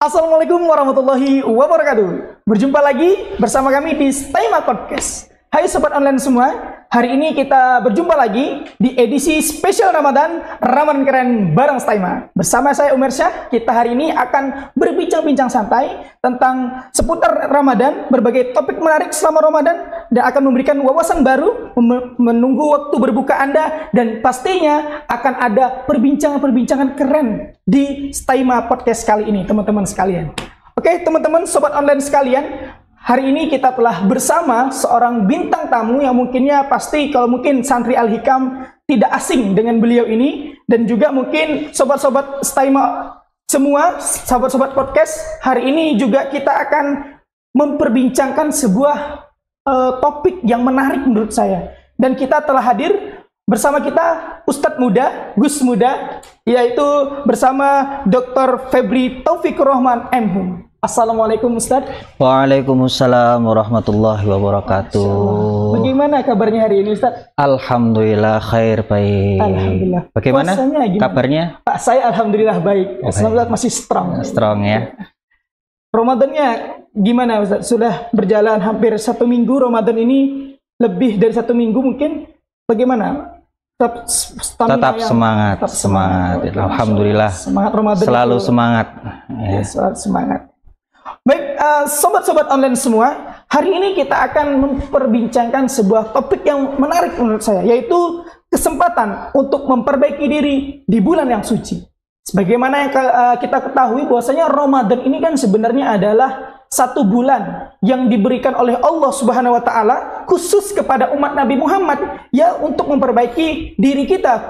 Assalamualaikum warahmatullahi wabarakatuh. Berjumpa lagi bersama kami di Staima Podcast. Hai sobat online semua, hari ini kita berjumpa lagi di edisi spesial Ramadan Keren bareng Staima. Bersama saya Umar Syah, kita hari ini akan berbincang-bincang santai tentang seputar Ramadan, berbagai topik menarik selama Ramadan, dan akan memberikan wawasan baru, menunggu waktu berbuka Anda, dan pastinya akan ada perbincangan-perbincangan keren di Staima Podcast kali ini, teman-teman sekalian. Oke, teman-teman sobat online sekalian, hari ini kita telah bersama seorang bintang tamu yang mungkinnya pasti kalau mungkin Santri Al-Hikam tidak asing dengan beliau ini, dan juga mungkin sobat-sobat Staima semua, sobat-sobat podcast, hari ini juga kita akan memperbincangkan sebuah topik yang menarik menurut saya. Dan kita telah hadir bersama kita Ustadz Muda, Gus Muda, yaitu bersama Dr. Febri Taufikur Rahman MHum. Assalamualaikum Ustadz. Waalaikumsalam warahmatullahi wabarakatuh. Bagaimana kabarnya hari ini Ustadz? Alhamdulillah khair, baik. Alhamdulillah. Bagaimana kabarnya? Pak, saya alhamdulillah baik. Alhamdulillah masih strong. Strong ya. Ramadannya gimana Ustadz? Sudah berjalan hampir 1 minggu Ramadan ini, lebih dari 1 minggu mungkin. Bagaimana? Tetap semangat. Alhamdulillah. Semangat Ramadan. Selalu semangat. Ya, selalu semangat. Baik, sobat-sobat online semua, hari ini kita akan memperbincangkan sebuah topik yang menarik menurut saya, yaitu kesempatan untuk memperbaiki diri di bulan yang suci. Sebagaimana yang kita ketahui bahwasanya Ramadan ini kan sebenarnya adalah 1 bulan yang diberikan oleh Allah Subhanahu wa Ta'ala khusus kepada umat Nabi Muhammad, ya, untuk memperbaiki diri kita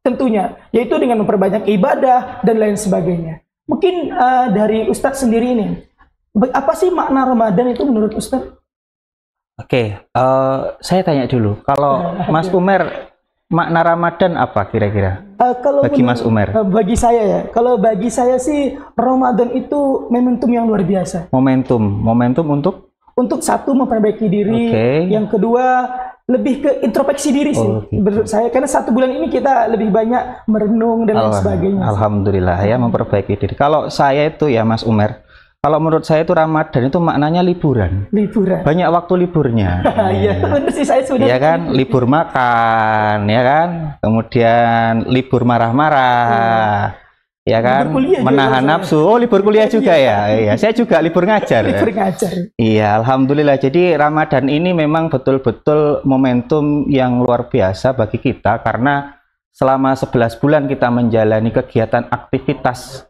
tentunya, yaitu dengan memperbanyak ibadah dan lain sebagainya. Mungkin dari Ustadz sendiri ini, apa sih makna Ramadan itu menurut Ustadz? Oke, saya tanya dulu, kalau Mas Umar, makna Ramadan apa kira-kira? Bagi Mas Umar? Bagi saya ya, kalau bagi saya sih Ramadan itu momentum yang luar biasa. Momentum untuk? Untuk satu, memperbaiki diri. Yang kedua, lebih ke introspeksi diri sih, menurut saya. Karena 1 bulan ini kita lebih banyak merenung dan lain sebagainya. Alhamdulillah ya, memperbaiki diri. Kalau saya itu ya Mas Umar, kalau menurut saya itu Ramadan itu maknanya liburan. Banyak waktu liburnya. Iya, benar sih, saya sudah. Iya kan, libur makan, ya kan. Kemudian libur marah-marah. Ya kan, menahan nafsu. Oh, libur kuliah juga ya. Iya, saya juga libur ngajar. Iya, alhamdulillah. Jadi Ramadan ini memang betul-betul momentum yang luar biasa bagi kita, karena selama 11 bulan kita menjalani kegiatan aktivitas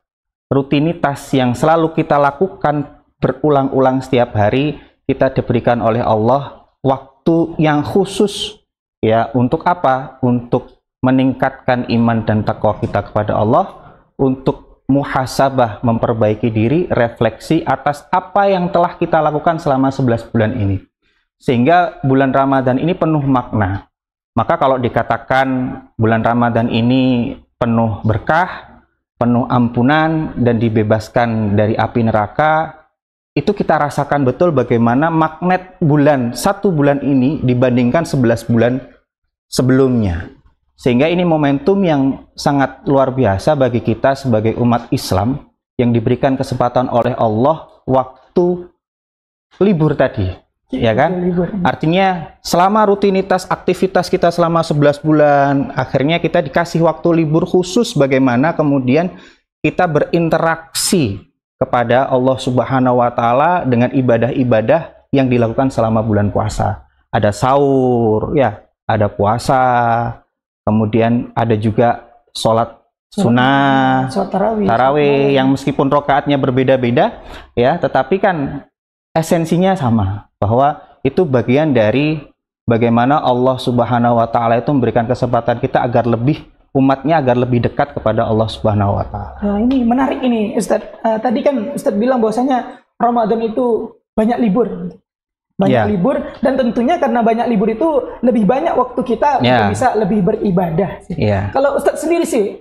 rutinitas yang selalu kita lakukan berulang-ulang setiap hari. Kita diberikan oleh Allah waktu yang khusus, ya, untuk apa? Untuk meningkatkan iman dan takwa kita kepada Allah, untuk muhasabah, memperbaiki diri, refleksi atas apa yang telah kita lakukan selama 11 bulan ini, sehingga bulan Ramadan ini penuh makna. Maka kalau dikatakan bulan Ramadan ini penuh berkah, penuh ampunan, dan dibebaskan dari api neraka, itu kita rasakan betul bagaimana magnet bulan 1 bulan ini dibandingkan 11 bulan sebelumnya. Sehingga ini momentum yang sangat luar biasa bagi kita sebagai umat Islam yang diberikan kesempatan oleh Allah waktu libur tadi, ya kan? Artinya selama rutinitas aktivitas kita selama 11 bulan, akhirnya kita dikasih waktu libur khusus, bagaimana kemudian kita berinteraksi kepada Allah Subhanahu wa Ta'ala dengan ibadah-ibadah yang dilakukan selama bulan puasa. Ada sahur, ya, ada puasa, kemudian ada juga sholat sunnah, tarawih, yang meskipun rokaatnya berbeda-beda, ya, tetapi kan esensinya sama, bahwa itu bagian dari bagaimana Allah Subhanahu wa Ta'ala itu memberikan kesempatan kita agar lebih, umatnya agar lebih dekat kepada Allah Subhanahu wa Ta'ala. Nah, ini menarik ini Ustadz. Tadi kan Ustadz bilang bahwasanya Ramadan itu banyak libur. Libur, dan tentunya karena banyak libur itu lebih banyak waktu kita untuk bisa lebih beribadah. Kalau Ustadz sendiri sih,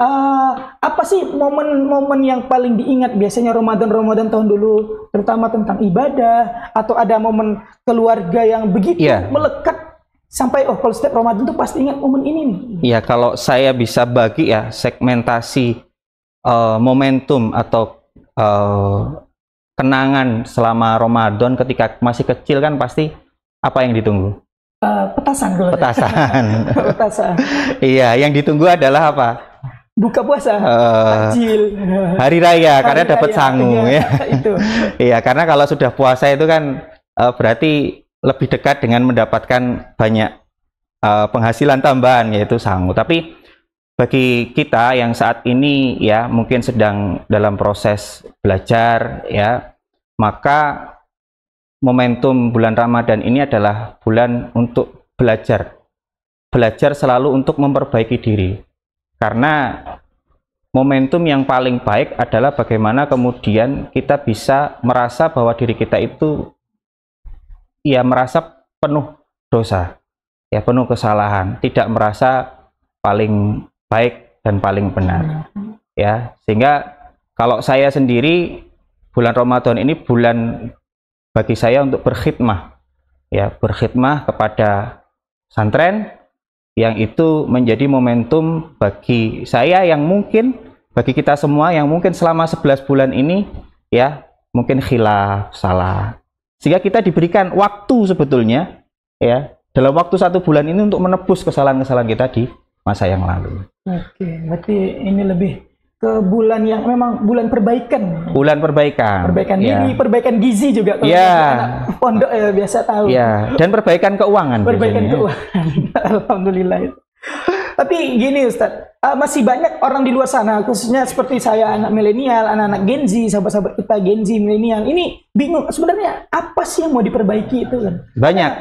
apa sih momen-momen yang paling diingat biasanya Ramadan tahun dulu, terutama tentang ibadah, atau ada momen keluarga yang begitu melekat sampai kalau setiap Ramadan tuh pasti ingat momen ini nih? Ya, kalau saya bisa bagi ya segmentasi momentum atau kenangan selama Ramadan ketika masih kecil kan pasti apa yang ditunggu? Petasan. Petasan. Petasan. Iya, yang ditunggu adalah apa? Buka puasa, takjil. Hari raya, karena dapat sangu ya. Itu. Iya, karena kalau sudah puasa itu kan berarti lebih dekat dengan mendapatkan banyak penghasilan tambahan, yaitu sangu. Tapi bagi kita yang saat ini ya mungkin sedang dalam proses belajar ya, maka momentum bulan Ramadan ini adalah bulan untuk belajar. Belajar selalu untuk memperbaiki diri. Karena momentum yang paling baik adalah bagaimana kemudian kita bisa merasa bahwa diri kita itu ya merasa penuh dosa, ya penuh kesalahan, tidak merasa paling baik dan paling benar, ya. Sehingga kalau saya sendiri bulan Ramadan ini bulan bagi saya untuk berkhidmah, ya berkhidmah kepada pesantren, yang itu menjadi momentum bagi saya yang mungkin bagi kita semua yang mungkin selama 11 bulan ini ya mungkin khilaf, salah, sehingga kita diberikan waktu sebetulnya ya dalam waktu 1 bulan ini untuk menebus kesalahan-kesalahan kita di masa yang lalu. Oke, berarti ini lebih ke bulan yang memang bulan perbaikan. Bulan perbaikan. Perbaikan ya. diri, perbaikan gizi juga. Kalau anak pondok ya biasa tahu. Ya, dan perbaikan keuangan. Perbaikan keuangan. Alhamdulillah. Tapi gini Ustadz, masih banyak orang di luar sana, khususnya seperti saya, anak milenial, anak-anak Gen Z, sahabat-sahabat kita Gen Z, milenial, ini bingung sebenarnya apa sih yang mau diperbaiki itu kan? Banyak.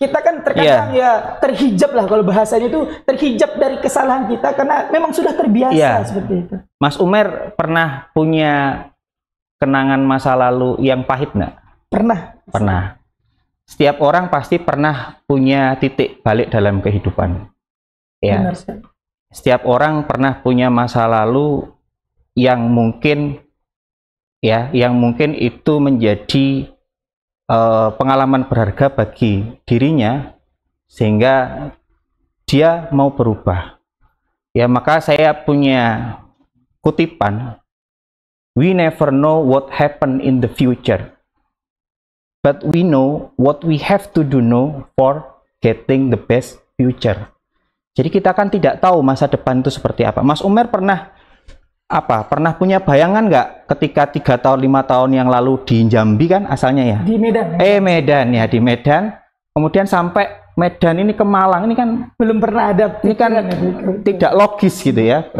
Kita kan terkadang ya terhijab lah, kalau bahasanya itu terhijab dari kesalahan kita karena memang sudah terbiasa seperti itu. Mas Umer pernah punya kenangan masa lalu yang pahit nggak? Pernah. Pernah. Setiap orang pasti pernah punya titik balik dalam kehidupan. Ya. Benar, setiap orang pernah punya masa lalu yang mungkin itu menjadi pengalaman berharga bagi dirinya sehingga dia mau berubah. Ya, maka saya punya kutipan, we never know what happen in the future, but we know what we have to do now for getting the best future. Jadi kita kan tidak tahu masa depan itu seperti apa. Mas Umer pernah punya bayangan nggak ketika 3 tahun 5 tahun yang lalu di Jambi kan asalnya ya? Di Medan. Medan ya, di Medan. Kemudian sampai Medan ini ke Malang, ini kan belum pernah ada. Ini kan tidak logis gitu ya.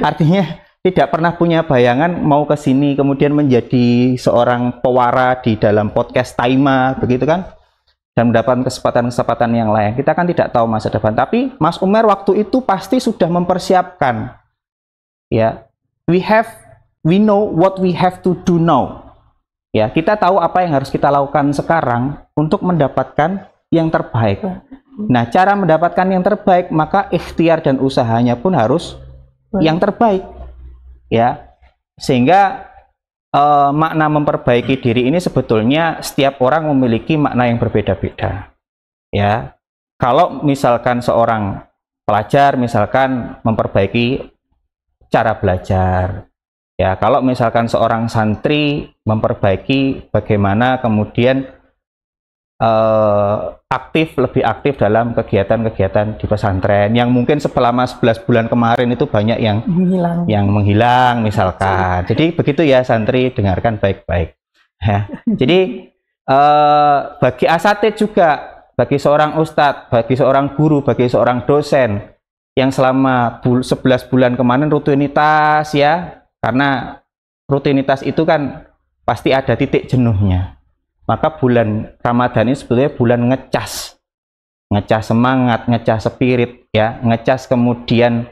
Artinya tidak pernah punya bayangan mau ke sini kemudian menjadi seorang pewara di dalam podcast Taima begitu kan? Dan mendapatkan kesempatan-kesempatan yang lain. Kita kan tidak tahu masa depan. Tapi Mas Umer waktu itu pasti sudah mempersiapkan. Ya, we know what we have to do now. Ya, kita tahu apa yang harus kita lakukan sekarang untuk mendapatkan yang terbaik. Nah, cara mendapatkan yang terbaik maka ikhtiar dan usahanya pun harus yang terbaik. Ya, sehingga makna memperbaiki diri ini sebetulnya setiap orang memiliki makna yang berbeda-beda. Ya, kalau misalkan seorang pelajar misalkan memperbaiki cara belajar. Ya, kalau misalkan seorang santri memperbaiki bagaimana kemudian lebih aktif dalam kegiatan-kegiatan di pesantren yang mungkin selama 11 bulan kemarin itu banyak yang menghilang misalkan. Jadi begitu ya santri, dengarkan baik-baik. Ya. Jadi bagi asatid juga, bagi seorang ustadz, bagi seorang guru, bagi seorang dosen yang selama 11 bulan kemarin rutinitas ya, karena rutinitas itu kan pasti ada titik jenuhnya. Maka bulan Ramadan ini sebetulnya bulan ngecas semangat, ngecas spirit, ya, ngecas kemudian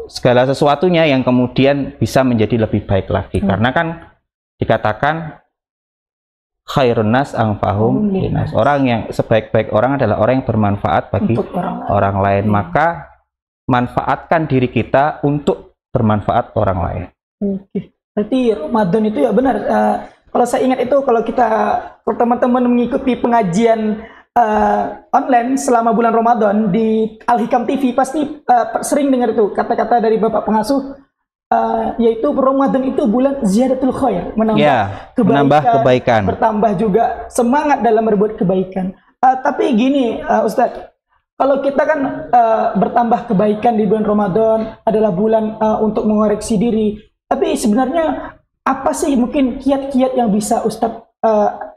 segala sesuatunya yang kemudian bisa menjadi lebih baik lagi. Karena kan dikatakan khairun nas anfa'uhum linnas. Orang yang sebaik-baik orang adalah orang yang bermanfaat bagi orang lain. Maka manfaatkan diri kita untuk bermanfaat orang lain. Oke. Berarti Ramadan itu ya benar. Kalau saya ingat itu, kalau teman-teman mengikuti pengajian online selama bulan Ramadan di Al Hikam TV, pasti sering dengar itu kata-kata dari Bapak Pengasuh, yaitu Ramadan itu bulan ziyadatul khair, menambah kebaikan, bertambah juga semangat dalam berbuat kebaikan. Tapi gini, Ustadz, kalau kita kan bertambah kebaikan di bulan Ramadan adalah bulan untuk mengoreksi diri. Tapi sebenarnya apa sih mungkin kiat-kiat yang bisa Ustadz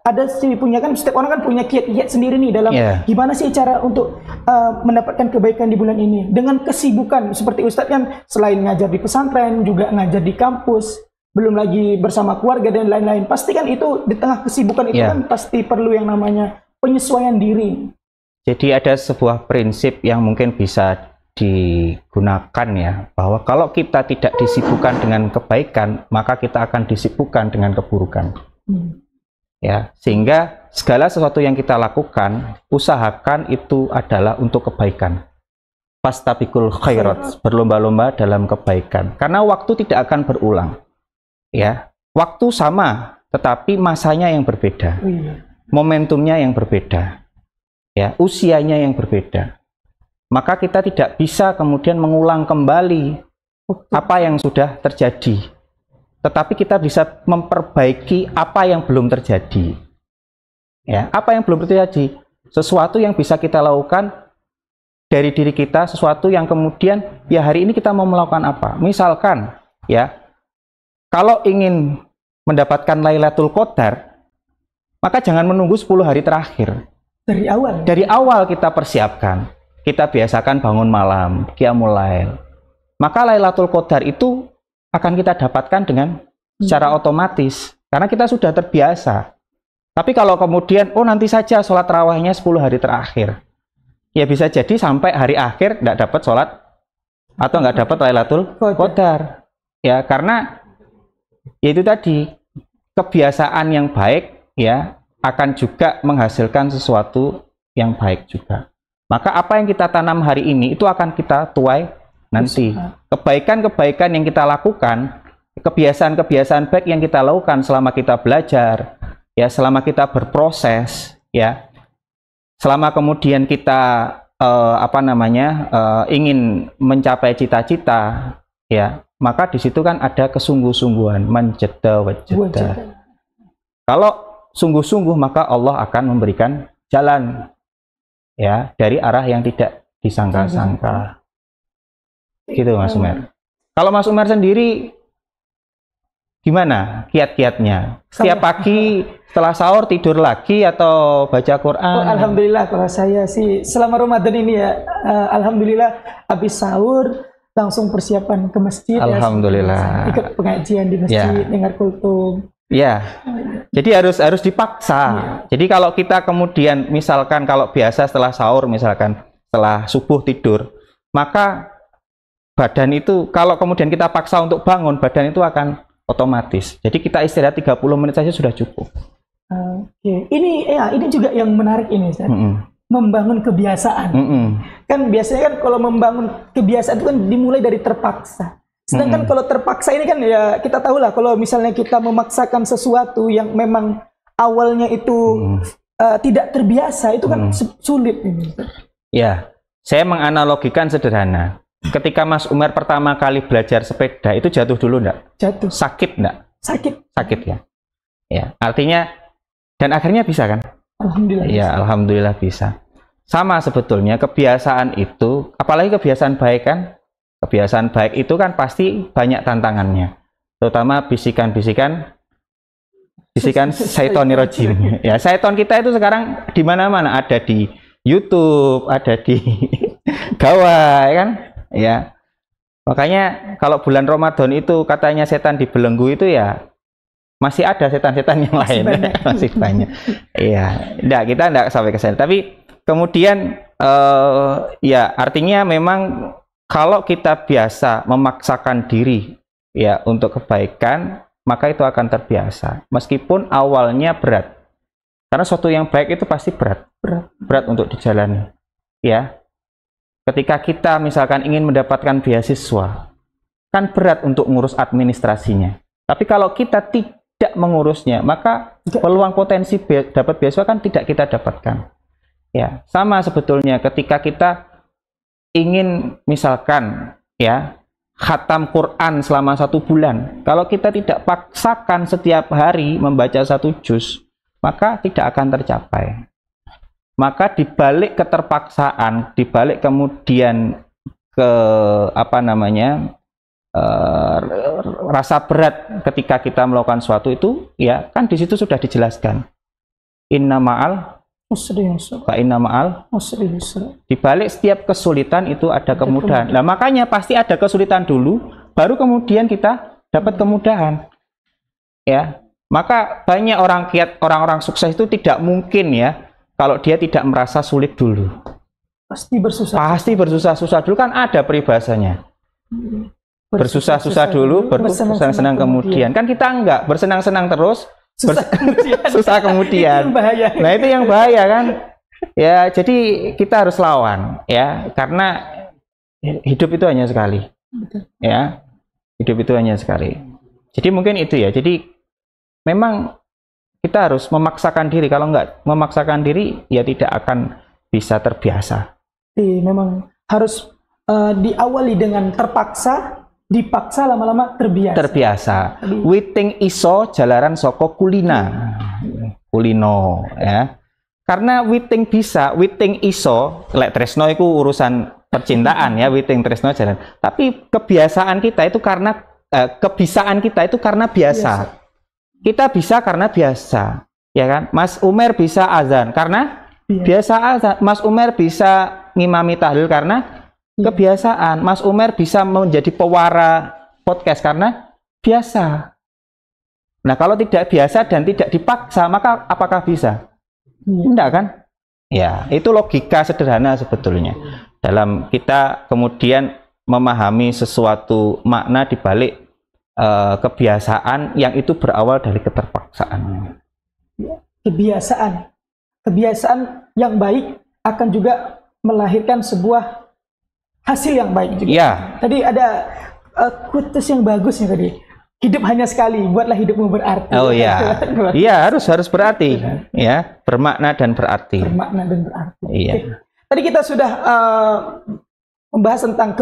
ada sih punya, kan setiap orang kan punya kiat-kiat sendiri nih dalam gimana sih cara untuk mendapatkan kebaikan di bulan ini dengan kesibukan seperti Ustadz kan selain ngajar di pesantren juga ngajar di kampus, belum lagi bersama keluarga dan lain-lain. Pasti kan itu di tengah kesibukan itu kan pasti perlu yang namanya penyesuaian diri. Jadi ada sebuah prinsip yang mungkin bisa digunakan ya, bahwa kalau kita tidak disibukkan dengan kebaikan, maka kita akan disibukkan dengan keburukan. Ya, sehingga segala sesuatu yang kita lakukan, usahakan itu adalah untuk kebaikan. Fastabiqul khairat, berlomba-lomba dalam kebaikan. Karena waktu tidak akan berulang. Ya, waktu sama, tetapi masanya yang berbeda. Momentumnya yang berbeda. Ya, usianya yang berbeda. Maka kita tidak bisa kemudian mengulang kembali apa yang sudah terjadi. Tetapi kita bisa memperbaiki apa yang belum terjadi. Ya, apa yang belum terjadi? Sesuatu yang bisa kita lakukan dari diri kita, sesuatu yang kemudian ya hari ini kita mau melakukan apa? Misalkan ya, kalau ingin mendapatkan Lailatul Qadar, maka jangan menunggu 10 hari terakhir. Dari awal kita persiapkan. Kita biasakan bangun malam, qiyamul lail. Maka Lailatul Qadar itu akan kita dapatkan dengan secara otomatis karena kita sudah terbiasa. Tapi kalau kemudian nanti saja sholat tarawihnya 10 hari terakhir, ya bisa jadi sampai hari akhir nggak dapat sholat atau nggak dapat Lailatul Qadar. Ya, karena ya itu tadi, kebiasaan yang baik ya akan juga menghasilkan sesuatu yang baik juga. Maka apa yang kita tanam hari ini itu akan kita tuai nanti. Kebaikan-kebaikan yang kita lakukan, kebiasaan-kebiasaan baik yang kita lakukan selama kita belajar, ya selama kita berproses, ya selama kemudian kita ingin mencapai cita-cita, ya maka di situ kan ada kesungguh-sungguhan, manjada wajada. Kalau sungguh-sungguh maka Allah akan memberikan jalan, ya dari arah yang tidak disangka-sangka. Gitu Mas Umar. Kalau Mas Umar sendiri gimana kiat-kiatnya? Setiap pagi setelah sahur tidur lagi atau baca Quran? Alhamdulillah kalau saya sih selama Ramadan ini ya, alhamdulillah habis sahur langsung persiapan ke masjid. Alhamdulillah. Ya, ikut pengajian di masjid, dengar kultum. Ya. Jadi harus dipaksa. Jadi kalau kita kemudian misalkan kalau biasa setelah sahur misalkan setelah subuh tidur, maka badan itu kalau kemudian kita paksa untuk bangun, badan itu akan otomatis. Jadi kita istirahat 30 menit saja sudah cukup. Ini juga yang menarik ini, Ustaz. Membangun kebiasaan. Kan biasanya kan kalau membangun kebiasaan itu kan dimulai dari terpaksa. Sedangkan kalau terpaksa ini kan ya kita tahu lah, kalau misalnya kita memaksakan sesuatu yang memang awalnya itu tidak terbiasa, itu kan sulit ini. Ya, saya menganalogikan sederhana. Ketika Mas Umar pertama kali belajar sepeda, itu jatuh dulu enggak? Jatuh. Sakit enggak? Sakit ya. Ya, artinya dan akhirnya bisa kan? Alhamdulillah. Ya, alhamdulillah bisa. Sama sebetulnya kebiasaan itu, apalagi kebiasaan baik kan? Kebiasaan baik itu kan pasti banyak tantangannya. Terutama bisikan-bisikan syaitonir rajim. Ya, syaiton kita itu sekarang di mana-mana, ada di YouTube, ada di gawai kan? Ya, makanya kalau bulan Ramadan itu katanya setan dibelenggu itu ya masih ada setan-setan yang lain, masih banyak. Iya, kita enggak sampai ke sana. Tapi kemudian ya artinya memang kalau kita biasa memaksakan diri ya untuk kebaikan, maka itu akan terbiasa. Meskipun awalnya berat, karena sesuatu yang baik itu pasti berat untuk dijalani. Ya. Ketika kita misalkan ingin mendapatkan beasiswa, kan berat untuk ngurus administrasinya. Tapi kalau kita tidak mengurusnya, maka peluang potensi dapat beasiswa kan tidak kita dapatkan. Ya, sama sebetulnya ketika kita ingin misalkan ya khatam Quran selama 1 bulan. Kalau kita tidak paksakan setiap hari membaca 1 juz, maka tidak akan tercapai. Maka dibalik keterpaksaan, dibalik kemudian ke rasa berat ketika kita melakukan sesuatu itu, ya kan di situ sudah dijelaskan. Inna ma'al di balik setiap kesulitan itu ada kemudahan. Nah, makanya pasti ada kesulitan dulu, baru kemudian kita dapat kemudahan. Ya, maka banyak orang sukses itu tidak mungkin ya kalau dia tidak merasa sulit dulu. Pasti bersusah-susah dulu, kan ada peribahasanya. Bersusah-susah dulu, bersenang-senang kemudian. Kan kita enggak bersenang-senang terus. Susah kemudian. Nah, itu yang bahaya kan. Ya, jadi kita harus lawan ya, karena hidup itu hanya sekali. Ya. Hidup itu hanya sekali. Jadi mungkin itu ya. Jadi memang kita harus memaksakan diri. Kalau enggak memaksakan diri, ya tidak akan bisa terbiasa. Memang harus diawali dengan terpaksa, dipaksa, lama-lama terbiasa. Witing iso jalaran soko kulino ya. Karena witing bisa, witing iso, lek tresno itu urusan percintaan ya, witing tresno jalan. Tapi kebiasaan kita itu karena kebisaan kita itu karena biasa. Kita bisa karena biasa, ya kan? Mas Umer bisa azan karena biasa azan. Mas Umer bisa ngimami tahlil karena kebiasaan. Mas Umer bisa menjadi pewara podcast karena biasa. Nah, kalau tidak biasa dan tidak dipaksa, maka apakah bisa? Tidak kan? Ya, itu logika sederhana sebetulnya. Dalam kita kemudian memahami sesuatu makna di balik kebiasaan yang itu berawal dari keterpaksaan. Kebiasaan yang baik akan juga melahirkan sebuah hasil yang baik juga. Ya. Tadi ada quotes yang bagus nih tadi. Hidup hanya sekali, buatlah hidupmu berarti. Oh iya. Iya, harus berarti. Ya, bermakna dan berarti. Bermakna dan berarti. Iya. Oke. Tadi kita sudah membahas tentang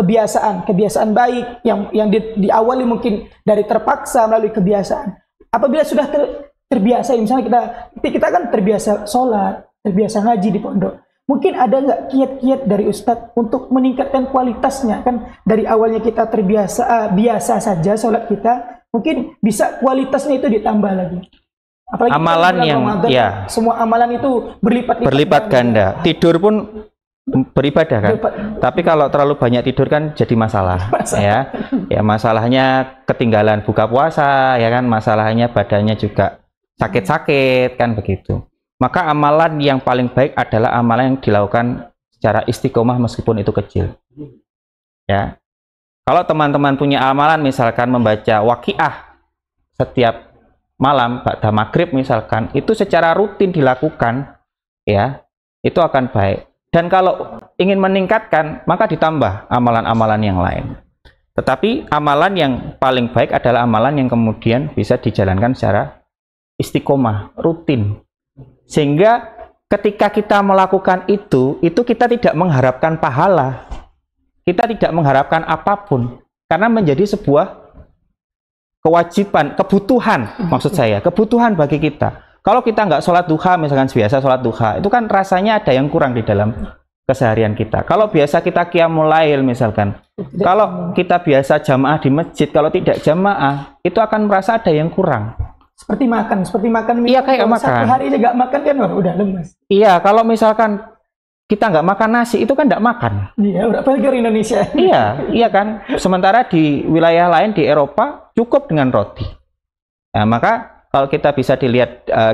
kebiasaan baik yang diawali mungkin dari terpaksa melalui kebiasaan. Apabila sudah terbiasa, misalnya kita kan terbiasa sholat, terbiasa ngaji di pondok. Mungkin ada nggak kiat-kiat dari Ustadz untuk meningkatkan kualitasnya? Kan dari awalnya kita biasa saja sholat kita, mungkin bisa kualitasnya itu ditambah lagi. Apalagi amalan yang Ramadan, ya, semua amalan itu berlipat ganda. Tidur pun beribadah kan. Tapi kalau terlalu banyak tidur kan jadi masalah. Ya. Ya, masalahnya ketinggalan buka puasa, ya kan, masalahnya badannya juga sakit-sakit kan begitu. Maka amalan yang paling baik adalah amalan yang dilakukan secara istiqomah meskipun itu kecil. Ya. Kalau teman-teman punya amalan misalkan membaca waqiah setiap malam ba'da maghrib misalkan, itu secara rutin dilakukan, ya, itu akan baik. Dan kalau ingin meningkatkan, maka ditambah amalan-amalan yang lain. Tetapi amalan yang paling baik adalah amalan yang kemudian bisa dijalankan secara istiqomah, rutin. Sehingga ketika kita melakukan itu kita tidak mengharapkan pahala. Kita tidak mengharapkan apapun. Karena menjadi sebuah kewajiban, kebutuhan, maksud saya, kebutuhan bagi kita. Kalau kita nggak sholat duha, misalkan biasa sholat duha, itu kan rasanya ada yang kurang di dalam keseharian kita. Kalau biasa kita qiyamul lail misalkan, kalau kita biasa jamaah di masjid, kalau tidak jamaah, itu akan merasa ada yang kurang. Seperti makan. Iya, kayak makan. Satu hari aja nggak makan kan, udah lemes. Iya, kalau misalkan kita nggak makan nasi, itu kan nggak makan. Iya, apalagi di Indonesia. Iya kan. Sementara di wilayah lain di Eropa cukup dengan roti. Nah, maka kalau kita bisa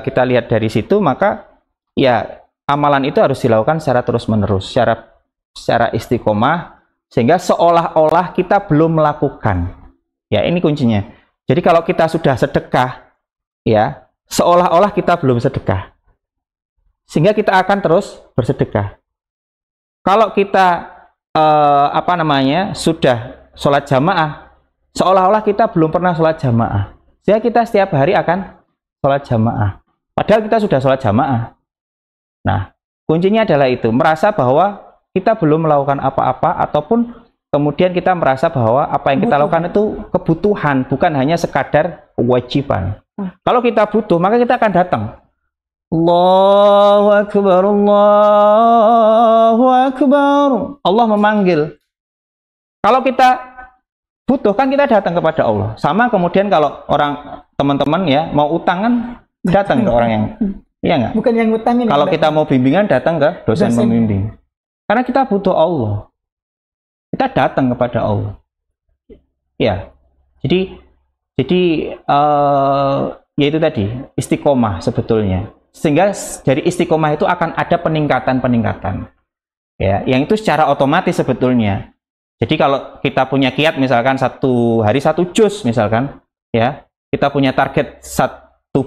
kita lihat dari situ, maka ya amalan itu harus dilakukan secara terus-menerus, secara istiqomah, sehingga seolah-olah kita belum melakukan. Ya, ini kuncinya. Jadi kalau kita sudah sedekah, ya seolah-olah kita belum sedekah, sehingga kita akan terus bersedekah. Kalau kita sudah sholat jamaah, seolah-olah kita belum pernah sholat jamaah, sehingga kita setiap hari akan sholat jamaah, padahal kita sudah sholat jamaah. Nah, kuncinya adalah itu, merasa bahwa kita belum melakukan apa-apa ataupun kemudian kita merasa bahwa apa yang kita lakukan itu kebutuhan, bukan hanya sekadar kewajiban. Kalau kita butuh, maka kita akan datang. Allahu Akbar, Allahu Akbar. Allah memanggil. Kalau kita butuh, kan kita datang kepada Allah. Sama kemudian kalau orang teman-teman ya mau utang kan datang ke orang yang, iya nggak? Bukan yang ngutangin. Kalau kita mau bimbingan datang ke dosen pembimbing. Karena kita butuh Allah. Kita datang kepada Allah. Ya. Jadi yaitu tadi istiqomah sebetulnya. Sehingga dari istiqomah itu akan ada peningkatan-peningkatan. Ya, yang itu secara otomatis sebetulnya. Jadi kalau kita punya kiat misalkan satu hari 1 juz misalkan, ya, kita punya target 1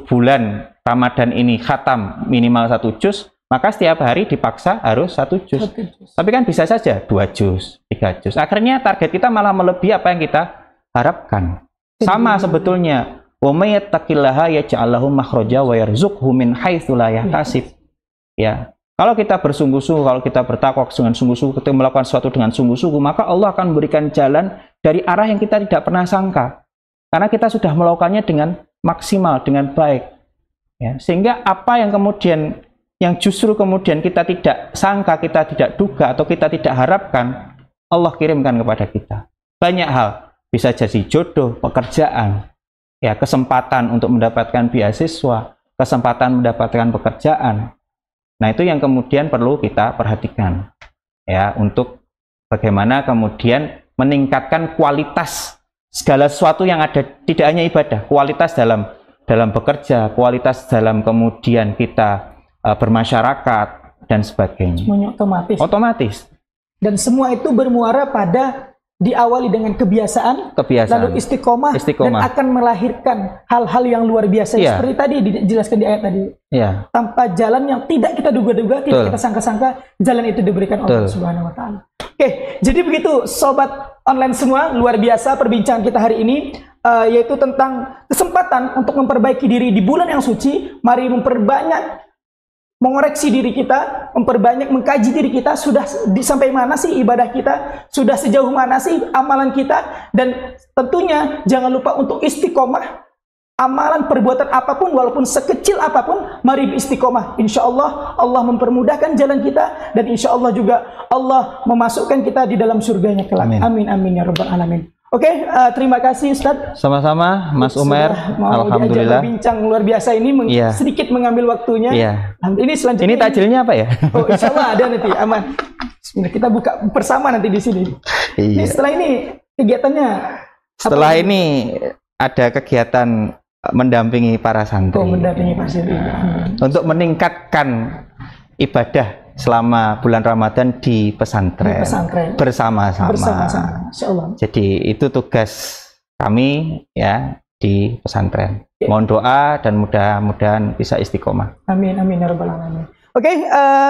bulan Ramadan ini khatam minimal 1 juz, maka setiap hari dipaksa harus 1 juz. Tapi kan bisa saja 2 juz, 3 juz. Akhirnya target kita malah melebihi apa yang kita harapkan. Sama sebetulnya. Wa may yattaqillaha yaj'al lahu makhraja wa yarzuqhu min haitsu la yahtasib. Ya. Kalau kita bersungguh-sungguh, kalau kita bertakwa dengan sungguh-sungguh, kita melakukan sesuatu dengan sungguh-sungguh, maka Allah akan memberikan jalan dari arah yang kita tidak pernah sangka. Karena kita sudah melakukannya dengan maksimal, dengan baik. Ya. Sehingga apa yang kemudian, yang justru kemudian kita tidak sangka, kita tidak duga, atau kita tidak harapkan, Allah kirimkan kepada kita. Banyak hal. Bisa jadi jodoh, pekerjaan, ya, kesempatan untuk mendapatkan beasiswa, kesempatan mendapatkan pekerjaan. Nah, itu yang kemudian perlu kita perhatikan, ya, untuk bagaimana kemudian meningkatkan kualitas segala sesuatu yang ada, tidak hanya ibadah, kualitas dalam bekerja, kualitas dalam kemudian kita bermasyarakat dan sebagainya. Semuanya otomatis. Dan semua itu bermuara pada diawali dengan kebiasaan, lalu istiqomah, dan akan melahirkan hal-hal yang luar biasa. Seperti tadi dijelaskan di ayat tadi. Tanpa jalan yang tidak kita duga-duga, tidak kita sangka-sangka, jalan itu diberikan Allah Subhanahu wa Ta'ala. Oke, jadi begitu sobat online semua, luar biasa perbincangan kita hari ini, yaitu tentang kesempatan untuk memperbaiki diri di bulan yang suci. Mari memperbanyak, mengoreksi diri kita, memperbanyak, mengkaji diri kita, sudah sampai mana sih ibadah kita, sudah sejauh mana sih amalan kita, dan tentunya jangan lupa untuk istiqomah. Amalan perbuatan apapun, walaupun sekecil apapun, mari istiqomah. Insya Allah, Allah mempermudahkan jalan kita, dan insya Allah juga Allah memasukkan kita di dalam surganya kelak. Amin, amin ya rabbal alamin. Oke, terima kasih Ustadz. Sama-sama Mas Umer. Alhamdulillah. Bincang luar biasa ini sedikit mengambil waktunya. Ini selanjutnya. Ini takjilnya apa ya? Oh, insya Allah ada nanti, aman. Kita buka bersama nanti di sini. Ini setelah ini kegiatannya. Setelah ini ada kegiatan mendampingi para santri. Oh, mendampingi para santri. Untuk meningkatkan ibadah selama bulan Ramadan di pesantren, bersama-sama. Insyaallah. Jadi itu tugas kami ya di pesantren. Mohon doa dan mudah-mudahan bisa istiqomah. Amin, amin ya rabbal alamin. Oke,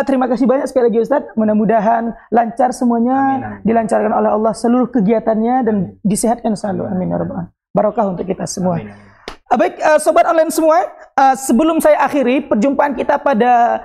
terima kasih banyak sekali lagi Ustadz. Mudah-mudahan lancar semuanya, dilancarkan oleh Allah seluruh kegiatannya dan disehatkan selalu. Amin ya rabbal alamin. Barokah untuk kita semua. Baik, sobat online semua, sebelum saya akhiri perjumpaan kita pada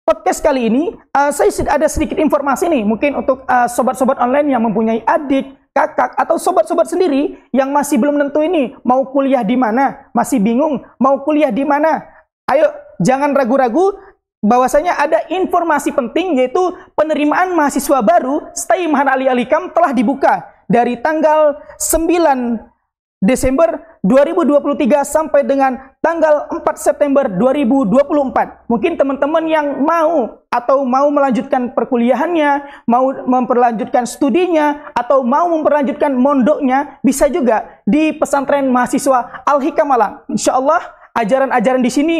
podcast kali ini, saya ada sedikit informasi nih, mungkin untuk sobat-sobat online yang mempunyai adik, kakak, atau sobat-sobat sendiri yang masih belum tentu ini mau kuliah di mana, masih bingung mau kuliah di mana. Ayo, jangan ragu-ragu, bahwasanya ada informasi penting, yaitu penerimaan mahasiswa baru STAI Mahan Ali Alikam telah dibuka dari tanggal 9 Desember 2023 sampai dengan tanggal 4 September 2024. Mungkin teman-teman yang mau atau mau melanjutkan perkuliahannya, mau memperlanjutkan studinya, atau mau memperlanjutkan mondoknya, bisa juga di pesantren mahasiswa Al-Hikam Malang. Insya Allah ajaran-ajaran di sini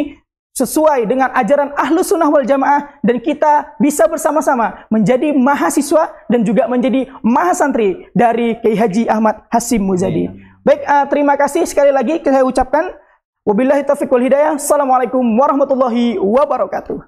sesuai dengan ajaran Ahlus Sunnah wal Jamaah, dan kita bisa bersama-sama menjadi mahasiswa dan juga menjadi mahasantri dari Kiai Haji Ahmad Hasyim Muzadi. Baik, terima kasih sekali lagi saya ucapkan. Wabillahi taufiq wal hidayah. Assalamualaikum warahmatullahi wabarakatuh.